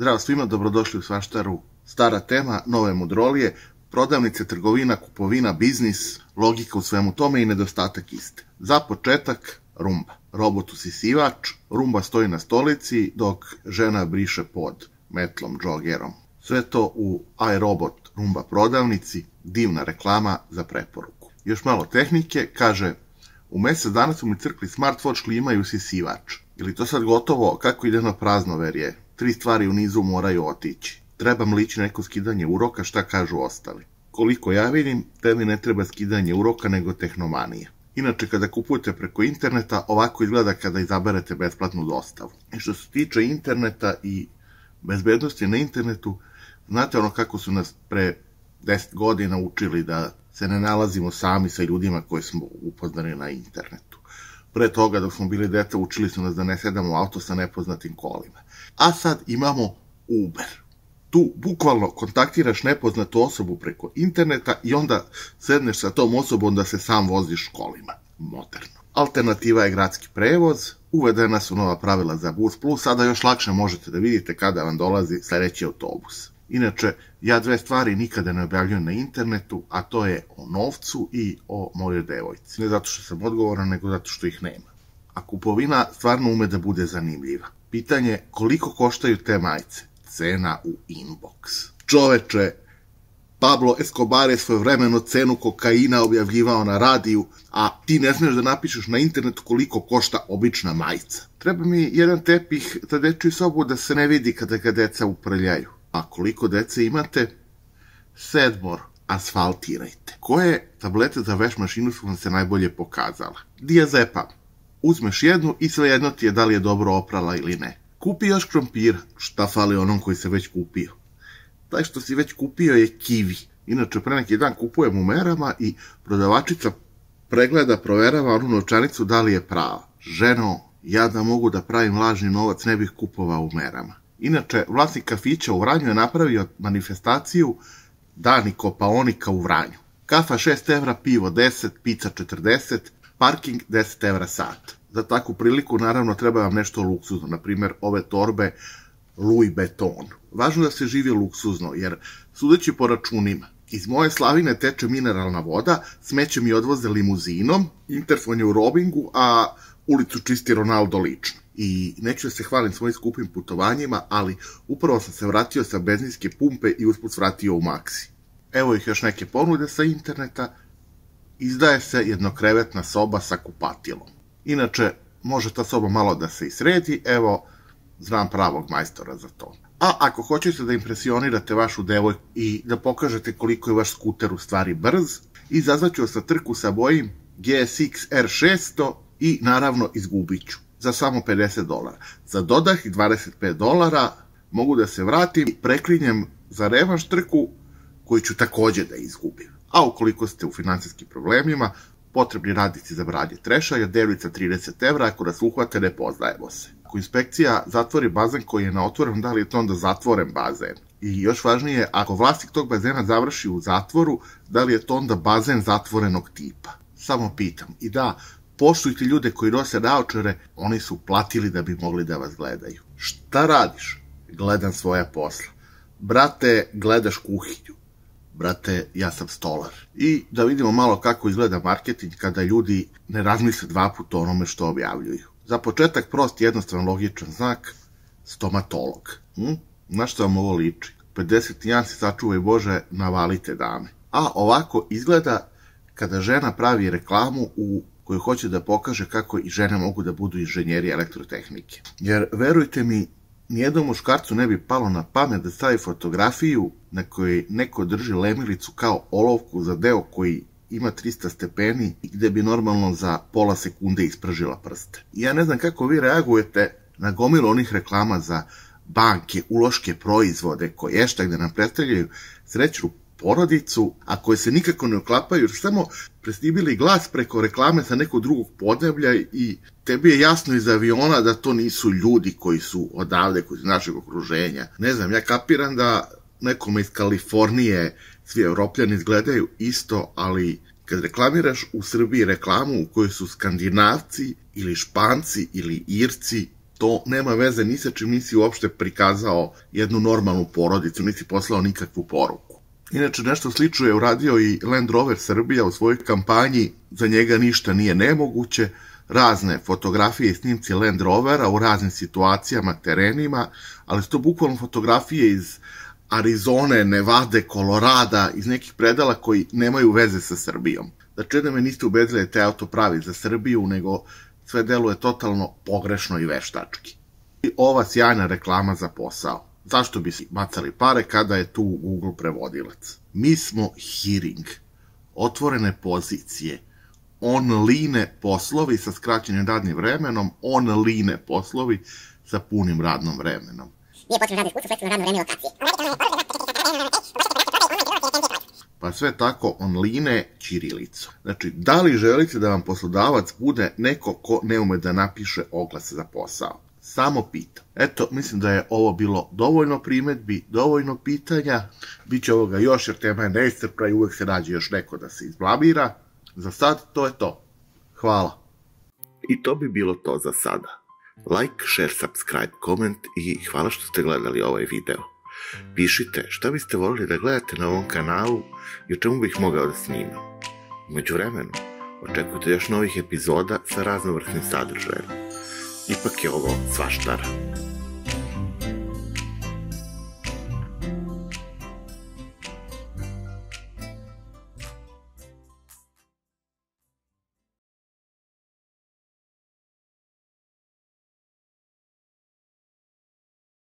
Zdravo svima, dobrodošli u Svaštaru. Stara tema, nove mudrolije, prodavnice, trgovina, kupovina, biznis, logika u svemu tome i nedostatak iste. Za početak, rumba. Robot usisivač, rumba stoji na stolici dok žena briše pod metlom, džogerom. Sve to u iRobot rumba prodavnici, divna reklama za preporuku. Još malo tehnike, kaže, u mesec dana su mi crkli smartwatch, klima i usisivač. Ili to sad gotovo, kako ide na praznoverje? 3 stvari u nizu moraju otići. Treba mi lići neko skidanje uroka, šta kažu ostali. Koliko ja vidim, tebi ne treba skidanje uroka nego tehnomanija. Inače, kada kupujete preko interneta, ovako izgleda kada izaberete besplatnu dostavu. I što se tiče interneta i bezbednosti na internetu, znate ono kako su nas pre 10 godina učili da se ne nalazimo sami sa ljudima koji smo upoznani na internetu. Pre toga, dok smo bili deca, učili su nas da ne sedamo u auto sa nepoznatim kolima. A sad imamo Uber. Tu bukvalno kontaktiraš nepoznatu osobu preko interneta i onda sedneš sa tom osobom da se sam voziš kolima. Moderno. Alternativa je gradski prevoz, uvedena su nova pravila za Bus Plus, sada još lakše možete da vidite kada vam dolazi sledeći autobus. Inače, ja 2 stvari nikada ne objavljujem na internetu, a to je o novcu i o mojoj devojci. Ne zato što sam odgovoran, nego zato što ih nema. A kupovina stvarno ume da bude zanimljiva. Pitanje koliko koštaju te majice? Cena u inbox. Čoveče, Pablo Escobar je svojevremeno cenu kokaina objavljivao na radiju, a ti ne smiješ da napišeš na internetu koliko košta obična majica. Treba mi jedan tepih za dečju sobu da se ne vidi kada ga deca uprljaju. A koliko dece imate? 7, asfaltirajte. Koje tablete za veš mašinu su vam se najbolje pokazala? Diazepam. Uzmeš jednu i svejedno ti je da li je dobro oprala ili ne. Kupi još krompira. Šta fali onom koji se već kupio? Taj što si već kupio je kivi. Inače, pre neki dan kupujem u merama i prodavačica pregleda, proverava onu novčanicu da li je prava. Ženo, ja da mogu da pravim lažni novac ne bih kupovao u merama. Inače, vlasnik kafića u Vranju je napravio manifestaciju Dani Kopaonika u Vranju. Kafa 6 evra, pivo 10, pizza 40, parking 10 evra sat. Za takvu priliku naravno treba vam nešto luksuzno, na primjer ove torbe Louis Vuitton. Važno da se živi luksuzno, jer sudeći po računima, iz moje slavine teče mineralna voda, smeće mi odvoze limuzinom, interfon je u robingu, a ulicu čisti Ronaldo lično. I neću da se hvalim svojim skupim putovanjima, ali upravo sam se vratio sa benzinske pumpe i usput vratio u Maxi. Evo ih još neke ponude sa interneta. Izdaje se jednokrevetna soba sa kupatilom. Inače, može ta soba malo da se isredi, evo, znam pravog majstora za to. A ako hoćete da impresionirate vašu devojku i da pokažete koliko je vaš skuter u stvari brz, izazvaću vas na trku sa Boeing GSX R600 i naravno izgubit ću za samo $50. Za dodatnih $25 mogu da se vratim i preklinjem za revanš trku koju ću takođe da izgubim. A ukoliko ste u finansijskim problemima, potrebni radnici za branje trešaja, devlica 30 evra, ako nas uhvate ne poznajemo se. Ako inspekcija zatvori bazen koji je na otvoren, da li je to onda zatvoren bazen? I još važnije, ako vlasnik tog bazena završi u zatvoru, da li je to onda bazen zatvorenog tipa? Samo pitam. I da, poštujte ljude koji nose naočare, oni su platili da bi mogli da vas gledaju. Šta radiš? Gledam svoja posla. Brate, gledaš kuhinju. Brate, ja sam stolar. I da vidimo malo kako izgleda marketing kada ljudi ne razmisle 2 puta o onome što objavljuju. Za početak prost, jednostavan, logičan znak, stomatolog. Na što vam ovo liči? 51 si sačuvaj Bože, navalite dame. A ovako izgleda kada žena pravi reklamu u koju hoće da pokaže kako i žene mogu da budu inženjeri elektrotehnike. Jer, verujte mi, nijednom muškarcu ne bi palo na pamet da stavi fotografiju na kojoj neko drži lemilicu kao olovku za deo koji ima 300 stepeni i gde bi normalno za pola sekunde ispržila prste. Ja ne znam kako vi reagujete na gomilu onih reklama za banke, uloške proizvode, koješta gde nam predstavljaju srećnu porodicu, a koje se nikako ne uklapaju, jer samo presnimili glas preko reklame sa nekog drugog podneblja i tebi je jasno iz aviona da to nisu ljudi koji su odavde, koji su našeg okruženja. Ne znam, ja kapiram da nekome iz Kalifornije svi Evropljani izgledaju isto, ali kad reklamiraš u Srbiji reklamu u kojoj su Skandinavci ili Španci ili Irci, To nema veze ni sa čim, nisi uopšte prikazao jednu normalnu porodicu, nisi poslao nikakvu poruku. Inače, nešto slično je uradio i Land Rover Srbija u svojoj kampanji Za njega ništa nije nemoguće, razne fotografije i snimci Land Rovera u raznim situacijama, terenima, ali su to bukvalno fotografije iz Arizone, Nevade, Kolorada, iz nekih predela koji nemaju veze sa Srbijom. Znači, da me niste ubedili da je taj auto pravi za Srbiju, nego sve deluje totalno pogrešno i veštački. I ova sjajna reklama za posao. Zašto bi si bacali pare kada je tu Google prevodilac? Mi smo Hiring, otvorene pozicije, on-line poslovi sa skraćenim radnim vremenom, on-line poslovi sa punim radnom vremenom. Nije potrebno radno iskustvo, fleksibilno radno vreme i lokacije. Pa sve tako on-line ćirilicom. Znači, da li želite da vam poslodavac bude neko ko ne ume da napiše oglas za posao? Samo pitam. Eto, mislim da je ovo bilo dovoljno primedbi, dovoljno pitanja. Biće ovoga još, jer tema je neiscrpna i uvek se nađe još neko da se izblamira. Za sad, to je to. Hvala. I to bi bilo to za sada. Like, share, subscribe, koment i hvala što ste gledali ovaj video. Pišite šta biste voljeli da gledate na ovom kanalu i o čemu bih mogao da snimam. U međuvremenu, očekujte još novih epizoda sa raznovrsnim sadržajem. Ipak je ovo svaštara.